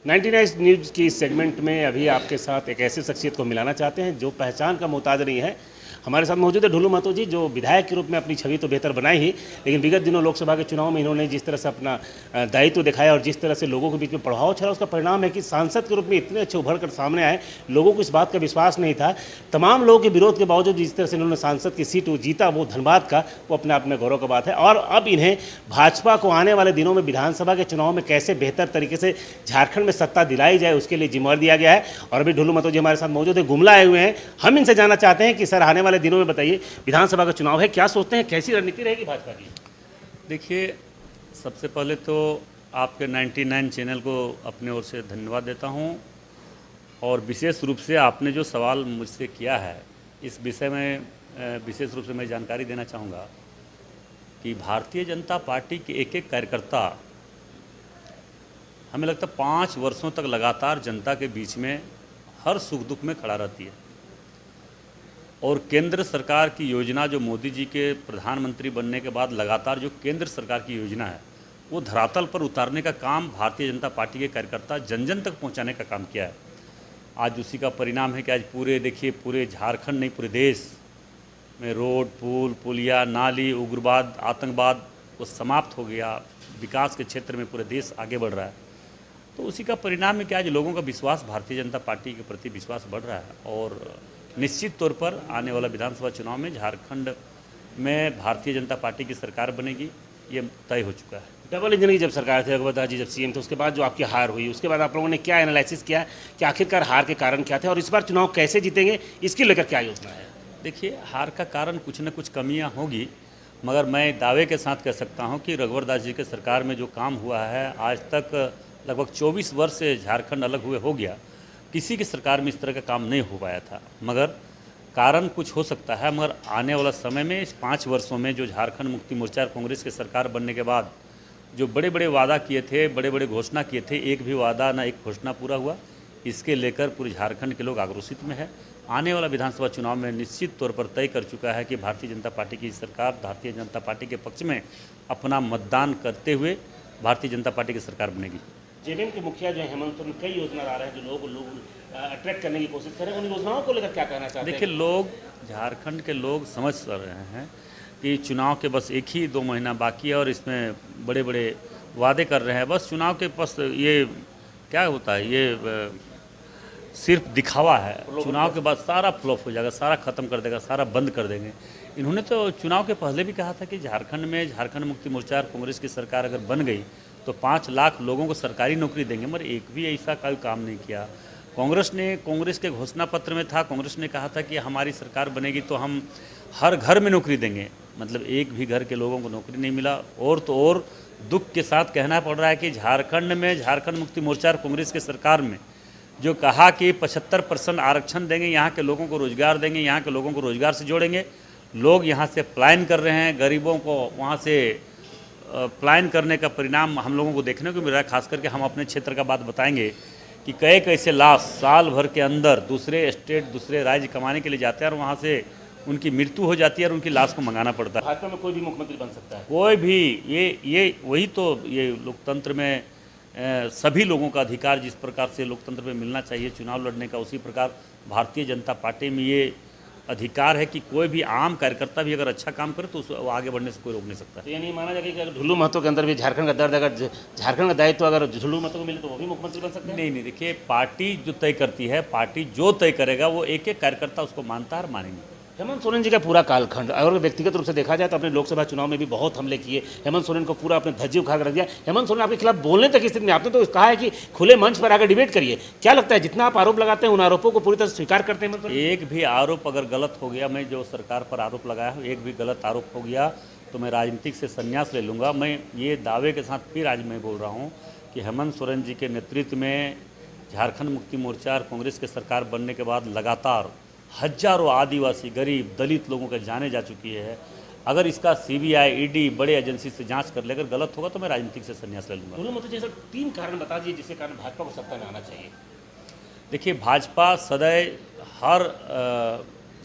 99 news की इस segment में अभी आपके साथ एक ऐसी शख्सियत को मिलाना चाहते हैं जो पहचान का मोहताज नहीं है। हमारे साथ मौजूद है ढुल्लू महतो जी, जो विधायक के रूप में अपनी छवि तो बेहतर बनाई ही, लेकिन विगत दिनों लोकसभा के चुनाव में इन्होंने जिस तरह से अपना दायित्व दिखाया और जिस तरह से लोगों के बीच में प्रभाव छड़ा, उसका परिणाम है कि सांसद के रूप में इतने अच्छे उभर कर सामने आए। लोगों को इस बात का विश्वास नहीं था। तमाम लोगों के विरोध के बावजूद जिस तरह से इन्होंने सांसद की सीट जीता, वो धनबाद का, वो अपने आप में गौरव की बात है। और अब इन्हें भाजपा को आने वाले दिनों में विधानसभा के चुनाव में कैसे बेहतर तरीके से झारखंड में सत्ता दिलाई जाए, उसके लिए जिम्मेवारी दिया गया है। और अभी ढुल्लू महतो जी हमारे साथ मौजूद है, गुमला आए हुए हैं। हम इनसे जानना चाहते हैं कि सर, आने वाले दिनों में बताइए, विधानसभा का चुनाव है, क्या सोचते हैं, कैसी रणनीति रहेगी भाजपा की? देखिए, सबसे पहले तो आपके 99 चैनल को अपने ओर से धन्यवाद देता हूं, और विशेष रूप से आपने जो सवाल मुझसे किया है, इस विषय में विशेष रूप से मैं जानकारी देना चाहूँगा कि भारतीय जनता पार्टी के एक एक कार्यकर्ता, हमें लगता है 5 वर्षों तक लगातार जनता के बीच में हर सुख दुख में खड़ा रहती है। और केंद्र सरकार की योजना, जो मोदी जी के प्रधानमंत्री बनने के बाद लगातार जो केंद्र सरकार की योजना है, वो धरातल पर उतारने का काम भारतीय जनता पार्टी के कार्यकर्ता जन जन तक पहुंचाने का काम किया है। आज उसी का परिणाम है कि आज पूरे झारखंड नहीं, पूरे देश में रोड, पुल, पुलिया, नाली, उग्रवाद, आतंकवाद वो समाप्त हो गया। विकास के क्षेत्र में पूरे देश आगे बढ़ रहा है। तो उसी का परिणाम है कि आज लोगों का विश्वास भारतीय जनता पार्टी के प्रति विश्वास बढ़ रहा है। और निश्चित तौर पर आने वाला विधानसभा चुनाव में झारखंड में भारतीय जनता पार्टी की सरकार बनेगी, ये तय हो चुका है। डबल इंजन की जब सरकार थी, रघुवर दास जी जब सीएम थे, उसके बाद जो आपकी हार हुई, उसके बाद आप लोगों ने क्या एनालिसिस किया कि आखिरकार हार के कारण क्या थे और इस बार चुनाव कैसे जीतेंगे, इसके लेकर क्या योजना है? देखिए, हार का कारण कुछ न कुछ कमियां होगी, मगर मैं दावे के साथ कह सकता हूं कि रघुवर दास जी के सरकार में जो काम हुआ है, आज तक लगभग 24 वर्ष से झारखंड अलग हुए हो गया, किसी की सरकार में इस तरह का काम नहीं हो पाया था। मगर कारण कुछ हो सकता है, मगर आने वाला समय में इस 5 वर्षों में जो झारखंड मुक्ति मोर्चा कांग्रेस की सरकार बनने के बाद जो बड़े बड़े वादा किए थे, बड़े बड़े घोषणा किए थे, एक भी वादा ना एक घोषणा पूरा हुआ। इसके लेकर पूरे झारखंड के लोग आक्रोशित में है। आने वाला विधानसभा चुनाव में निश्चित तौर पर तय कर चुका है कि भारतीय जनता पार्टी की सरकार भारतीय जनता पार्टी के पक्ष में अपना मतदान करते हुए भारतीय जनता पार्टी की सरकार बनेगी। जेडीएम के मुखिया जो है हेमंत सोरेन, कई योजना ला रहे हैं जो लोग अट्रैक्ट करने की कोशिश करें, उन योजनाओं को लेकर क्या कहना चाहते हैं? देखिए, लोग, झारखंड के लोग समझ रहे हैं कि चुनाव के बस 1 ही 2 महीना बाकी है और इसमें बड़े बड़े वादे कर रहे हैं। बस चुनाव के बस ये क्या होता है, ये सिर्फ दिखावा है। चुनाव के बाद सारा फ्लॉप हो जाएगा, सारा ख़त्म कर देगा, सारा बंद कर देंगे। इन्होंने तो चुनाव के पहले भी कहा था कि झारखंड में झारखंड मुक्ति मोर्चा कांग्रेस की सरकार अगर बन गई तो 5 लाख लोगों को सरकारी नौकरी देंगे, मगर एक भी ऐसा कोई काम नहीं किया। कांग्रेस के घोषणा पत्र में था, कांग्रेस ने कहा था कि हमारी सरकार बनेगी तो हम हर घर में नौकरी देंगे, मतलब एक भी घर के लोगों को नौकरी नहीं मिला। और तो और दुख के साथ कहना पड़ रहा है कि झारखंड में झारखंड मुक्ति मोर्चा कांग्रेस की सरकार में जो कहा कि 75% आरक्षण देंगे, यहाँ के लोगों को रोजगार देंगे, यहाँ के लोगों को रोजगार से जोड़ेंगे, लोग यहाँ से पलायन कर रहे हैं। गरीबों को वहाँ से पलायन करने का परिणाम हम लोगों को देखने को मिल रहा है। खास करके हम अपने क्षेत्र का बात बताएंगे कि कई कैसे लाश साल भर के अंदर दूसरे स्टेट, दूसरे राज्य कमाने के लिए जाते हैं और वहाँ से उनकी मृत्यु हो जाती है और उनकी लाश को मंगाना पड़ता है। भाजपा में कोई भी मुख्यमंत्री बन सकता है, कोई भी। ये वही तो ये लोकतंत्र में सभी लोगों का अधिकार जिस प्रकार से लोकतंत्र में मिलना चाहिए चुनाव लड़ने का, उसी प्रकार भारतीय जनता पार्टी में ये अधिकार है कि कोई भी आम कार्यकर्ता भी अगर अच्छा काम करे तो उसको आगे बढ़ने से कोई रोक नहीं सकता। तो ये नहीं माना जाएगा कि अगर ढुल्लू महतो के अंदर भी झारखंड का दर्द, अगर झारखंड का दायित्व अगर ढुल्लू महतो को मिले तो वो भी मुख्यमंत्री बन सकते हैं? नहीं, देखिए, पार्टी जो तय करती है, पार्टी जो तय करेगा वो एक एक कार्यकर्ता उसको मानता है और मानेंगे। हेमंत सोरेन जी का पूरा कालखंड अगर व्यक्तिगत रूप से देखा जाए तो अपने लोकसभा चुनाव में भी बहुत हमले किए, हेमंत सोरेन को पूरा अपने धज्जी उखाड़ रख दिया। हेमंत सोरेन आपके खिलाफ बोलने तक की स्थिति में, आपने तो कहा है कि खुले मंच पर आकर डिबेट करिए। क्या लगता है, जितना आप आरोप लगाते हैं उन आरोपों को पूरी तरह स्वीकार करते हैं हेमंत सोरेन? एक भी आरोप अगर गलत हो गया, मैं जो सरकार पर आरोप लगाया हूँ, एक भी गलत आरोप हो गया तो मैं राजनीतिक से संन्यास ले लूँगा। मैं ये दावे के साथ फिर आज मैं बोल रहा हूँ कि हेमंत सोरेन जी के नेतृत्व में झारखंड मुक्ति मोर्चा और कांग्रेस की सरकार बनने के बाद लगातार हजारों आदिवासी, गरीब, दलित लोगों के जाने जा चुकी है। अगर इसका सीबीआई, ईडी बड़े एजेंसी से जांच कर ले, अगर गलत होगा तो मैं राजनीतिक से संन्यास ले लूँगा। ढुल्लू महतो जैसा 3 कारण बता दीजिए जिसके कारण भाजपा को सत्ता में आना चाहिए। देखिए, भाजपा सदैव हर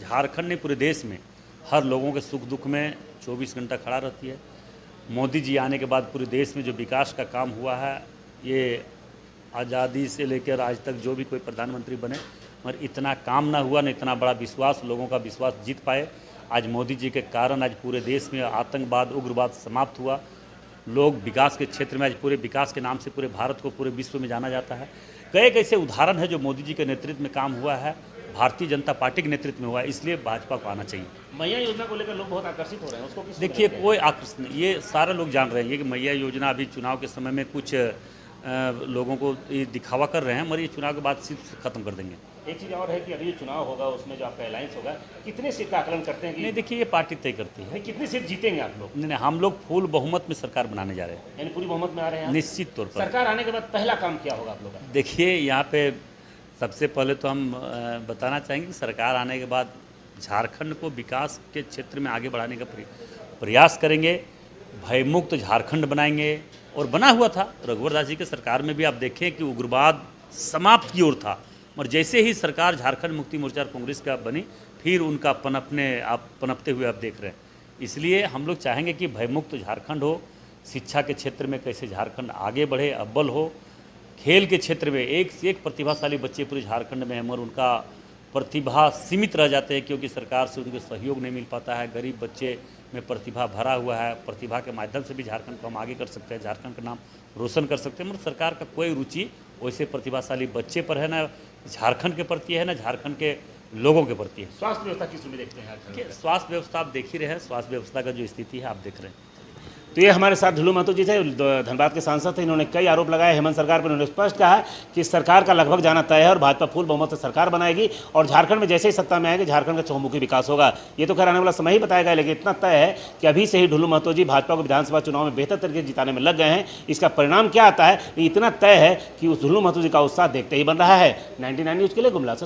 झारखंड ने पूरे देश में हर लोगों के सुख दुख में 24 घंटा खड़ा रहती है। मोदी जी आने के बाद पूरे देश में जो विकास का काम हुआ है, ये आज़ादी से लेकर आज तक जो भी कोई प्रधानमंत्री बने, मगर इतना काम ना हुआ, न इतना बड़ा विश्वास, लोगों का विश्वास जीत पाए। आज मोदी जी के कारण आज पूरे देश में आतंकवाद, उग्रवाद समाप्त हुआ। लोग विकास के क्षेत्र में आज पूरे विकास के नाम से पूरे भारत को पूरे विश्व में जाना जाता है। कई ऐसे उदाहरण है जो मोदी जी के नेतृत्व में काम हुआ है, भारतीय जनता पार्टी के नेतृत्व में हुआ है, इसलिए भाजपा को आना चाहिए। मैया योजना को लेकर लोग बहुत आकर्षित हो रहे हैं, उसको किस तरह देखिए, देखते हैं? कोई आकर्षण, ये सारे लोग जान रहे हैं कि मैया योजना अभी चुनाव के समय में कुछ लोगों को ये दिखावा कर रहे हैं, मगर ये चुनाव के बाद सिर्फ खत्म कर देंगे। एक चीज़ और है कि अभी जो चुनाव होगा उसमें जो आपका अलायंस होगा, कितने सीट का आकलन करते हैं कि नहीं, देखिए, ये पार्टी तय करती है। नहीं, कितनी सीट जीतेंगे आप लोग? नहीं, हम लोग फुल बहुमत में सरकार बनाने जा रहे हैं, यानी पूरी बहुमत में आ रहे हैं आप? निश्चित तौर पर। सरकार आने के बाद पहला काम क्या होगा आप लोग का? देखिए, यहाँ पे सबसे पहले तो हम बताना चाहेंगे कि सरकार आने के बाद झारखंड को विकास के क्षेत्र में आगे बढ़ाने का प्रयास करेंगे, भयमुक्त झारखंड बनाएंगे। और बना हुआ था, रघुवर दास जी के सरकार में भी आप देखें कि उग्रवाद समाप्त की ओर था, और जैसे ही सरकार झारखंड मुक्ति मोर्चा और कांग्रेस का बनी, फिर उनका पनपते हुए आप देख रहे हैं। इसलिए हम लोग चाहेंगे कि भयमुक्त झारखंड हो, शिक्षा के क्षेत्र में कैसे झारखंड आगे बढ़े, अव्वल हो, खेल के क्षेत्र में एक से एक प्रतिभाशाली बच्चे पूरे झारखंड में हैं, मगर उनका प्रतिभा सीमित रह जाते हैं क्योंकि सरकार से उनको सहयोग नहीं मिल पाता है। गरीब बच्चे में प्रतिभा भरा हुआ है, प्रतिभा के माध्यम से भी झारखंड को हम आगे कर सकते हैं, झारखंड का नाम रोशन कर सकते हैं, मगर सरकार का कोई रुचि वैसे प्रतिभाशाली बच्चे पर है, ना झारखंड के प्रति है, ना झारखंड के लोगों के प्रति है। स्वास्थ्य व्यवस्था किस में देखते हैं झारखंड में? स्वास्थ्य व्यवस्था आप देख ही रहे हैं, स्वास्थ्य व्यवस्था का जो स्थिति है आप देख रहे हैं। तो ये हमारे साथ ढुलू महतो जी थे, धनबाद के सांसद थे। इन्होंने कई आरोप लगाए हेमंत सरकार पर। इन्होंने स्पष्ट कहा कि सरकार का लगभग जाना तय है और भाजपा फुल बहुमत से सरकार बनाएगी, और झारखंड में जैसे ही सत्ता में आएगी झारखंड का चहुमुखी विकास होगा। ये तो खैर आने वाला समय ही बताएगा, लेकिन इतना तय है कि अभी से ही ढुलू महतो जी भाजपा को विधानसभा चुनाव में बेहतर तरीके से जिताने में लग गए हैं। इसका परिणाम क्या आता है, इतना तय है कि उस ढुलू महतो जी का उत्साह देखते ही बन रहा है। 99 न्यूज़ के लिए गुमला से